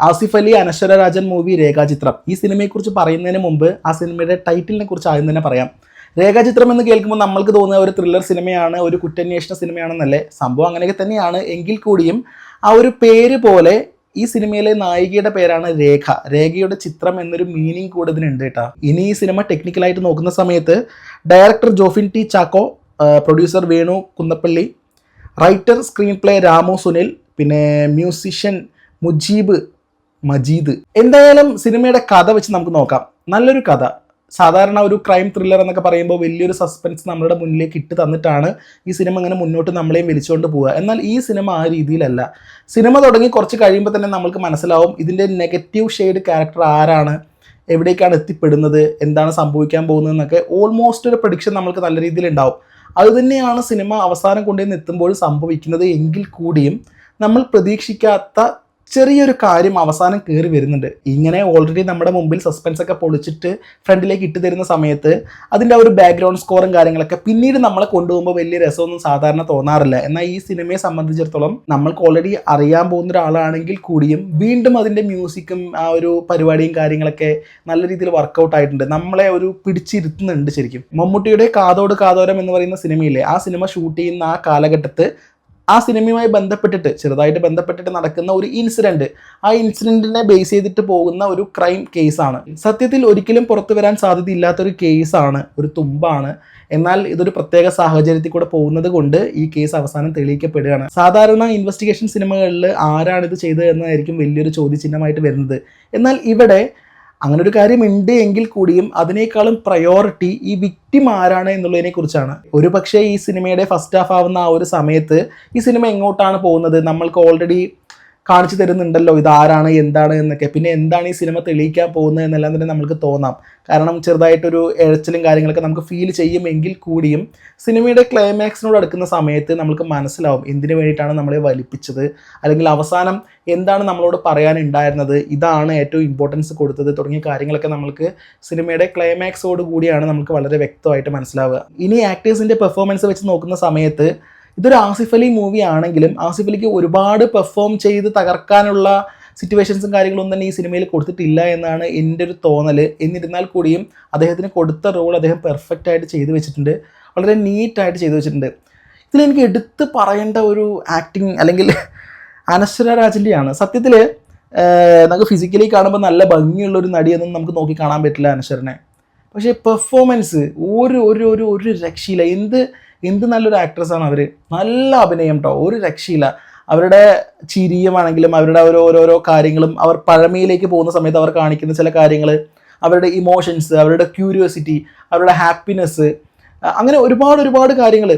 ആസിഫ് അലി അനശ്വര Rajan movie രേഖാചിത്രം. ഈ സിനിമയെക്കുറിച്ച് പറയുന്നതിന് മുമ്പ് ആ സിനിമയുടെ ടൈറ്റിലിനെ കുറിച്ച് ആദ്യം തന്നെ പറയാം. രേഖാചിത്രം എന്ന് കേൾക്കുമ്പോൾ നമ്മൾക്ക് തോന്നുന്ന ഒരു ത്രില്ലർ സിനിമയാണ്, ഒരു കുറ്റാന്വേഷണ സിനിമയാണെന്നല്ലേ. സംഭവം അങ്ങനെയൊക്കെ തന്നെയാണ്. എങ്കിൽ കൂടിയും ആ ഒരു പേര് പോലെ ഈ സിനിമയിലെ നായികയുടെ പേരാണ് രേഖ. രേഖയുടെ ചിത്രം എന്നൊരു മീനിങ് കൂടെ ഇതിനുണ്ട് കേട്ടോ. ഇനി ഈ സിനിമ ടെക്നിക്കലായിട്ട് നോക്കുന്ന സമയത്ത് director Jofin T Chacko, producer Venu Kunnappally, writer screen play Ramu Sunil, പിന്നെ മ്യൂസിഷ്യൻ മജീദ്. എന്തായാലും സിനിമയുടെ കഥ വെച്ച് നമുക്ക് നോക്കാം. നല്ലൊരു കഥ. സാധാരണ ഒരു ക്രൈം ത്രില്ലർ എന്നൊക്കെ പറയുമ്പോൾ വലിയൊരു സസ്പെൻസ് നമ്മുടെ മുന്നിലേക്ക് ഇട്ട് തന്നിട്ടാണ് ഈ സിനിമ ഇങ്ങനെ മുന്നോട്ട് നമ്മളെയും വലിച്ചുകൊണ്ട് പോവുക. എന്നാൽ ഈ സിനിമ ആ രീതിയിലല്ല. സിനിമ തുടങ്ങി കുറച്ച് കഴിയുമ്പോൾ തന്നെ നമ്മൾക്ക് മനസ്സിലാവും ഇതിൻ്റെ നെഗറ്റീവ് ഷെയ്ഡ് ക്യാരക്ടർ ആരാണ്, എവിടേക്കാണ് എത്തിപ്പെടുന്നത്, എന്താണ് സംഭവിക്കാൻ പോകുന്നതെന്നൊക്കെ ഓൾമോസ്റ്റ് ഒരു പ്രഡിക്ഷൻ നമ്മൾക്ക് നല്ല രീതിയിൽ ഉണ്ടാവും. അതുതന്നെയാണ് സിനിമ അവസാനം കൊണ്ടുവന്ന് എത്തുമ്പോൾ സംഭവിക്കുന്നത്. എങ്കിൽ കൂടിയും നമ്മൾ പ്രതീക്ഷിക്കാത്ത ചെറിയൊരു കാര്യം അവസാനം കയറി വരുന്നുണ്ട്. ഇങ്ങനെ ഓൾറെഡി നമ്മുടെ മുമ്പിൽ സസ്പെൻസ് ഒക്കെ പൊളിച്ചിട്ട് ഫ്രണ്ടിലേക്ക് ഇട്ട് തരുന്ന സമയത്ത് അതിൻ്റെ ഒരു ബാക്ക്ഗ്രൗണ്ട് സ്കോറും കാര്യങ്ങളൊക്കെ പിന്നീട് നമ്മളെ കൊണ്ടുപോകുമ്പോൾ വലിയ രസമൊന്നും സാധാരണ തോന്നാറില്ല. എന്നാൽ ഈ സിനിമയെ സംബന്ധിച്ചിടത്തോളം നമ്മൾക്ക് ഓൾറെഡി അറിയാൻ പോകുന്ന ഒരാളാണെങ്കിൽ കൂടിയും വീണ്ടും അതിൻ്റെ മ്യൂസിക്കും ആ ഒരു പരിപാടിയും കാര്യങ്ങളൊക്കെ നല്ല രീതിയിൽ വർക്കൗട്ട് ആയിട്ടുണ്ട്. നമ്മളെ ഒരു പിടിച്ചിരുത്തുന്നുണ്ട് ശരിക്കും. മമ്മൂട്ടിയുടെ കാതോട് കാതോരം എന്ന് പറയുന്ന സിനിമയിലെ ആ സിനിമ ഷൂട്ട് ചെയ്യുന്ന ആ കാലഘട്ടത്ത് ആ സിനിമയുമായി ചെറുതായിട്ട് ബന്ധപ്പെട്ടിട്ട് നടക്കുന്ന ഒരു ഇൻസിഡൻറ്റ്, ആ ഇൻസിഡൻറ്റിനെ ബേസ് ചെയ്തിട്ട് പോകുന്ന ഒരു ക്രൈം കേസാണ്. സത്യത്തിൽ ഒരിക്കലും പുറത്തു വരാൻ സാധ്യതയില്ലാത്തൊരു കേസാണ്, ഒരു തുമ്പാണ്. എന്നാൽ ഇതൊരു പ്രത്യേക സാഹചര്യത്തിൽ കൂടെ പോകുന്നത് കൊണ്ട് ഈ കേസ് അവസാനം തെളിയിക്കപ്പെടുകയാണ്. സാധാരണ ഇൻവെസ്റ്റിഗേഷൻ സിനിമകളിൽ ആരാണിത് ചെയ്തത് എന്നതായിരിക്കും വലിയൊരു ചോദ്യചിഹ്നമായിട്ട് വരുന്നത്. എന്നാൽ ഇവിടെ അങ്ങനെ ഒരു കാര്യം ഉണ്ട് എങ്കിൽ കൂടിയും അതിനേക്കാളും പ്രയോറിറ്റി ഈ വിക്ടിം ആരാണ് എന്നുള്ളതിനെ കുറിച്ചാണ്. ഒരു പക്ഷേ ഈ സിനിമയുടെ ഫസ്റ്റ് ഹാഫ് ആവുന്ന ആ ഒരു സമയത്ത് ഈ സിനിമ എങ്ങോട്ടാണ് പോകുന്നത് നമ്മൾക്ക് ഓൾറെഡി കാണിച്ചു തരുന്നുണ്ടല്ലോ, ഇതാരാണ് എന്താണ് എന്നൊക്കെ. പിന്നെ എന്താണ് ഈ സിനിമ തെളിയിക്കാൻ പോകുന്നത് എന്നെല്ലാം തന്നെ നമുക്ക് തോന്നാം. കാരണം ചെറുതായിട്ടൊരു എഴച്ചിലും കാര്യങ്ങളൊക്കെ നമുക്ക് ഫീൽ ചെയ്യുമെങ്കിൽ കൂടിയും സിനിമയുടെ ക്ലൈമാക്സിനോട് അടുക്കുന്ന സമയത്ത് നമുക്ക് മനസ്സിലാവും എന്തിനു വേണ്ടിയിട്ടാണ് നമ്മളെ വലിപ്പിച്ചത്, അല്ലെങ്കിൽ അവസാനം എന്താണ് നമ്മളോട് പറയാനുണ്ടായിരുന്നത്, ഇതാണ് ഏറ്റവും ഇമ്പോർട്ടൻസ് കൊടുത്തത് തുടങ്ങിയ കാര്യങ്ങളൊക്കെ നമുക്ക് സിനിമയുടെ ക്ലൈമാക്സോട് കൂടിയാണ് നമുക്ക് വളരെ വ്യക്തമായിട്ട് മനസ്സിലാവുക. ഇനി ആക്ടേഴ്സിൻ്റെ പെർഫോമൻസ് വെച്ച് നോക്കുന്ന സമയത്ത് ഇതൊരു ആസിഫ് അലി മൂവി ആണെങ്കിലും ആസിഫ് അലിക്ക് ഒരുപാട് പെർഫോം ചെയ്ത് തകർക്കാനുള്ള സിറ്റുവേഷൻസും കാര്യങ്ങളൊന്നും തന്നെ ഈ സിനിമയിൽ കൊടുത്തിട്ടില്ല എന്നാണ് എൻ്റെ ഒരു തോന്നൽ. എന്നിരുന്നാൽ കൂടിയും അദ്ദേഹത്തിന് കൊടുത്ത റോൾ അദ്ദേഹം പെർഫെക്റ്റ് ആയിട്ട് ചെയ്തു വെച്ചിട്ടുണ്ട്, വളരെ നീറ്റായിട്ട് ചെയ്തു വെച്ചിട്ടുണ്ട്. ഇതിലെനിക്ക് എടുത്ത് പറയേണ്ട ഒരു ആക്ടിങ് അല്ലെങ്കിൽ അനശ്വര രാജൻ്റെയാണ്. സത്യത്തിൽ നമുക്ക് ഫിസിക്കലി കാണുമ്പോൾ നല്ല ഭംഗിയുള്ളൊരു നടിയൊന്നും നമുക്ക് നോക്കി കാണാൻ പറ്റില്ല അനശ്വരനെ. പക്ഷേ പെർഫോമൻസ് ഒരു ഒരു ഒരു ഒരു രക്ഷയില്ല. എന്ത് നല്ലൊരു ആക്ട്രസ്സാണ് അവർ. നല്ല അഭിനയം കേട്ടോ, ഒരു രക്ഷയില്ല. അവരുടെ ചിരിയുമാണെങ്കിലും അവരുടെ ഓരോരോ കാര്യങ്ങളും അവർ പഴമയിലേക്ക് പോകുന്ന സമയത്ത് അവർ കാണിക്കുന്ന ചില കാര്യങ്ങൾ, അവരുടെ ഇമോഷൻസ്, അവരുടെ ക്യൂരിയോസിറ്റി, അവരുടെ ഹാപ്പിനെസ്, അങ്ങനെ ഒരുപാട് കാര്യങ്ങൾ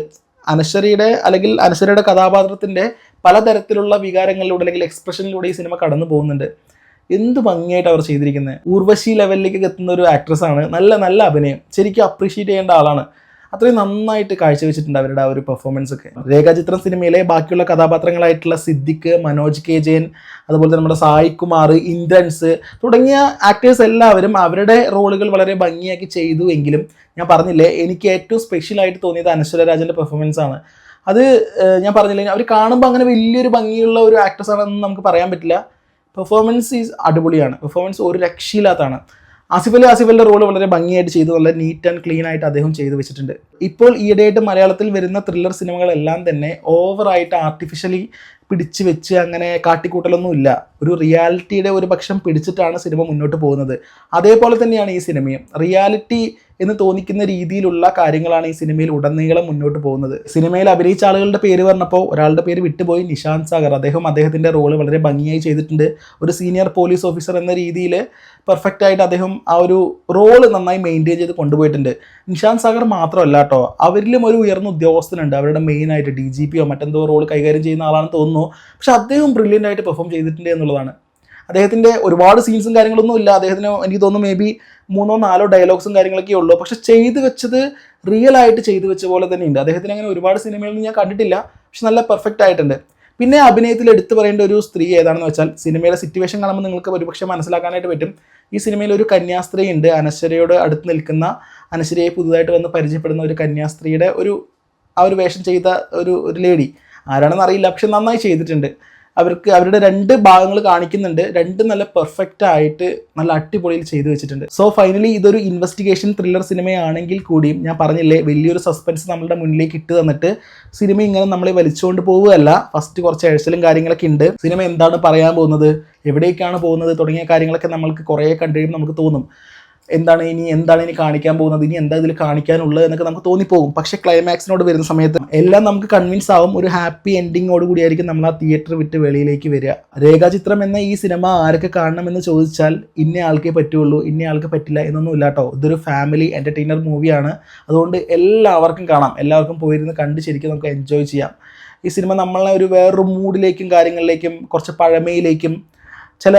അനശ്വരയുടെ കഥാപാത്രത്തിൻ്റെ പലതരത്തിലുള്ള വികാരങ്ങളിലൂടെ അല്ലെങ്കിൽ എക്സ്പ്രഷനിലൂടെ ഈ സിനിമ കടന്നു പോകുന്നുണ്ട്. എന്ത് ഭംഗിയായിട്ട് അവർ ചെയ്തിരിക്കുന്നത്. ഊർവശി ലെവലിലേക്ക് എത്തുന്ന ഒരു ആക്ട്രസ്സാണ്. നല്ല അഭിനയം, ശരിക്കും അപ്രീഷിയേറ്റ് ചെയ്യേണ്ട ആളാണ്. അത്രയും നന്നായിട്ട് കാഴ്ചവെച്ചിട്ടുണ്ട് അവരുടെ ആ ഒരു പെർഫോമൻസ് ഒക്കെ. രേഖാചിത്രം സിനിമയിലെ ബാക്കിയുള്ള കഥാപാത്രങ്ങളായിട്ടുള്ള സിദ്ദിഖ്, മനോജ് കെ ജയൻ, അതുപോലെ തന്നെ നമ്മുടെ സായി കുമാർ, ഇന്ദ്രൻസ് തുടങ്ങിയ ആക്ടേഴ്സ് എല്ലാവരും അവരുടെ റോളുകൾ വളരെ ഭംഗിയാക്കി ചെയ്തു. എങ്കിലും ഞാൻ പറഞ്ഞില്ലേ, എനിക്ക് ഏറ്റവും സ്പെഷ്യലായിട്ട് തോന്നിയത് അനശ്വര രാജൻ്റെ പെർഫോമൻസ് ആണ്. അത് ഞാൻ പറഞ്ഞില്ലേ, അവർ കാണുമ്പോൾ അങ്ങനെ വലിയൊരു ഭംഗിയുള്ള ഒരു ആക്ട്രസ് ആണെന്ന് നമുക്ക് പറയാൻ പറ്റില്ല. പെർഫോമൻസ് അടിപൊളിയാണ്. പെർഫോമൻസ് ഒരു രക്ഷയില്ലാത്തതാണ്. ആസിഫ് അലിയുടെ റോള് വളരെ ഭംഗിയായിട്ട് ചെയ്തു, വളരെ നീറ്റ് ആൻഡ് ക്ലീൻ ആയിട്ട് അദ്ദേഹം ചെയ്തു വെച്ചിട്ടുണ്ട്. ഇപ്പോൾ ഈയിടെയായിട്ട് മലയാളത്തിൽ വരുന്ന ത്രില്ലർ സിനിമകളെല്ലാം തന്നെ ഓവറായിട്ട് ആർട്ടിഫിഷ്യലി പിടിച്ചു വെച്ച് അങ്ങനെ കാട്ടിക്കൂട്ടലൊന്നും ഇല്ല. ഒരു റിയാലിറ്റിയുടെ ഒരു പക്ഷം പിടിച്ചിട്ടാണ് സിനിമ മുന്നോട്ട് പോകുന്നത്. അതേപോലെ തന്നെയാണ് ഈ സിനിമയും. റിയാലിറ്റി എന്ന് തോന്നിക്കുന്ന രീതിയിലുള്ള കാര്യങ്ങളാണ് ഈ സിനിമയിൽ ഉടനീളം മുന്നോട്ട് പോകുന്നത്. സിനിമയിൽ അഭിനയിച്ച ആളുകളുടെ പേര് പറഞ്ഞപ്പോൾ ഒരാളുടെ പേര് വിട്ടുപോയി, നിശാന്ത് സാഗർ. അദ്ദേഹത്തിൻ്റെ റോള് വളരെ ഭംഗിയായി ചെയ്തിട്ടുണ്ട്. ഒരു സീനിയർ പോലീസ് ഓഫീസർ എന്ന രീതിയിൽ പെർഫെക്റ്റ് ആയിട്ട് അദ്ദേഹം ആ ഒരു റോള് നന്നായി മെയിൻറ്റെയിൻ ചെയ്ത് കൊണ്ടുപോയിട്ടുണ്ട്. നിശാന്ത് സാഗർ മാത്രമല്ല കേട്ടോ, അവരിലും ഒരു ഉയർന്ന ഉദ്യോഗസ്ഥനുണ്ട്, അവരുടെ മെയിനായിട്ട് DGPയോ മറ്റെന്തോ റോൾ കൈകാര്യം ചെയ്യുന്ന ആളാണെന്ന് തോന്നുന്നു. പക്ഷെ അദ്ദേഹം ബ്രില്യൻ്റ് ആയിട്ട് പെർഫോം ചെയ്തിട്ടുണ്ട് എന്നുള്ളതാണ്. അദ്ദേഹത്തിൻ്റെ ഒരുപാട് സീൻസും കാര്യങ്ങളൊന്നും ഇല്ല. അദ്ദേഹത്തിന് എനിക്ക് തോന്നുന്നു മേ ബി 3-4 ഡയലോഗ്സും കാര്യങ്ങളൊക്കെ ഉള്ളൂ. പക്ഷെ ചെയ്തു വെച്ചത് റിയൽ ആയിട്ട് ചെയ്തു വെച്ച പോലെ തന്നെയുണ്ട്. അദ്ദേഹത്തിന് അങ്ങനെ ഒരുപാട് സിനിമകളൊന്നും ഞാൻ കണ്ടിട്ടില്ല, പക്ഷെ നല്ല പെർഫെക്റ്റ് ആയിട്ടുണ്ട്. പിന്നെ അഭിനയത്തിൽ എടുത്തു പറയേണ്ട ഒരു സ്ത്രീ ഏതാണെന്ന് വെച്ചാൽ, സിനിമയുടെ സിറ്റുവേഷൻ കാണുമ്പോൾ നിങ്ങൾക്ക് ഒരുപക്ഷെ മനസ്സിലാക്കാനായിട്ട് പറ്റും. ഈ സിനിമയിൽ ഒരു കന്യാസ്ത്രീ ഉണ്ട്, അനശ്വരയോട് അടുത്ത് നിൽക്കുന്ന, അനശ്വരയെ പുതുതായിട്ട് വന്ന് പരിചയപ്പെടുന്ന ഒരു കന്യാസ്ത്രീയുടെ ആ ഒരു വേഷം ചെയ്ത ഒരു ലേഡി. ആരാണെന്ന് അറിയില്ല, പക്ഷെ നന്നായി ചെയ്തിട്ടുണ്ട്. അവർക്ക് അവരുടെ 2 ഭാഗങ്ങൾ കാണിക്കുന്നുണ്ട്. 2 നല്ല പെർഫെക്റ്റ് ആയിട്ട് നല്ല അടിപൊളിയിൽ ചെയ്തു വെച്ചിട്ടുണ്ട്. സോ ഫൈനലി ഇതൊരു ഇൻവെസ്റ്റിഗേഷൻ ത്രില്ലർ സിനിമയാണെങ്കിൽ കൂടിയും ഞാൻ പറഞ്ഞില്ലേ വലിയൊരു സസ്പെൻസ് നമ്മുടെ മുന്നിലേക്ക് ഇട്ട് തന്നിട്ട് സിനിമ ഇങ്ങനെ നമ്മളെ വലിച്ചുകൊണ്ട് പോവുകയല്ല. ഫസ്റ്റ് കുറച്ച് എഴുസലും കാര്യങ്ങളൊക്കെ ഉണ്ട്. സിനിമ എന്താണ് പറയാൻ പോകുന്നത്, എവിടേക്കാണ് പോകുന്നത് തുടങ്ങിയ കാര്യങ്ങളൊക്കെ നമ്മൾക്ക് കുറേ കണ്ടുകഴിയുമ്പോൾ നമുക്ക് തോന്നും എന്താണ് ഇനി കാണിക്കാൻ പോകുന്നത്, ഇനി എന്താ ഇതിൽ കാണിക്കാനുള്ളത് എന്നൊക്കെ നമുക്ക് തോന്നിപ്പോകും. പക്ഷെ ക്ലൈമാക്സിനോട് വരുന്ന സമയത്ത് എല്ലാം നമുക്ക് കൺവിൻസ് ആവും. ഒരു ഹാപ്പി എൻഡിങ്ങോട് കൂടിയായിരിക്കും നമ്മൾ ആ തിയേറ്റർ വിട്ട് വെളിയിലേക്ക് വരിക. രേഖാചിത്രം എന്ന ഈ സിനിമ ആരൊക്കെ കാണണമെന്ന് ചോദിച്ചാൽ ഇന്ന ആൾക്കേ പറ്റുള്ളൂ, ഇന്ന ആൾക്ക് പറ്റില്ല എന്നൊന്നും ഇല്ല കേട്ടോ. ഇതൊരു ഫാമിലി എൻ്റർടൈനർ മൂവിയാണ്. അതുകൊണ്ട് എല്ലാവർക്കും കാണാം, എല്ലാവർക്കും പോയിരുന്ന് കണ്ട് ശരിക്കും നമുക്ക് എൻജോയ് ചെയ്യാം. ഈ സിനിമ നമ്മളെ ഒരു വേറൊരു മൂഡിലേക്കും കാര്യങ്ങളിലേക്കും കുറച്ച് പഴമയിലേക്കും ചില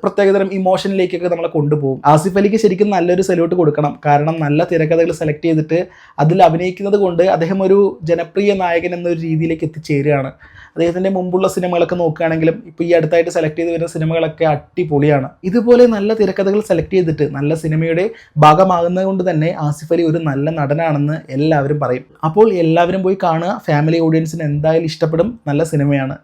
പ്രത്യേകതരം ഇമോഷനിലേക്കൊക്കെ നമ്മളെ കൊണ്ടുപോകും. ആസിഫ് അലിക്ക് ശരിക്കും നല്ലൊരു സല്യൂട്ട് കൊടുക്കണം. കാരണം നല്ല തിരക്കഥകൾ സെലക്ട് ചെയ്തിട്ട് അതിൽ അഭിനയിക്കുന്നത് കൊണ്ട് അദ്ദേഹം ഒരു ജനപ്രിയ നായകൻ എന്നൊരു രീതിയിലേക്ക് എത്തിച്ചേരുകയാണ്. അദ്ദേഹത്തിൻ്റെ മുമ്പുള്ള സിനിമകളൊക്കെ നോക്കുകയാണെങ്കിലും ഇപ്പോൾ ഈ അടുത്തായിട്ട് സെലക്ട് ചെയ്ത് വരുന്ന സിനിമകളൊക്കെ അടിപൊളിയാണ്. ഇതുപോലെ നല്ല തിരക്കഥകൾ സെലക്ട് ചെയ്തിട്ട് നല്ല സിനിമയുടെ ഭാഗമാകുന്നത് കൊണ്ട് തന്നെ ആസിഫ് അലി ഒരു നല്ല നടനാണെന്ന് എല്ലാവരും പറയും. അപ്പോൾ എല്ലാവരും പോയി കാണുക. ഫാമിലി ഓഡിയൻസിന് എന്തായാലും ഇഷ്ടപ്പെടും. നല്ല സിനിമയാണ്.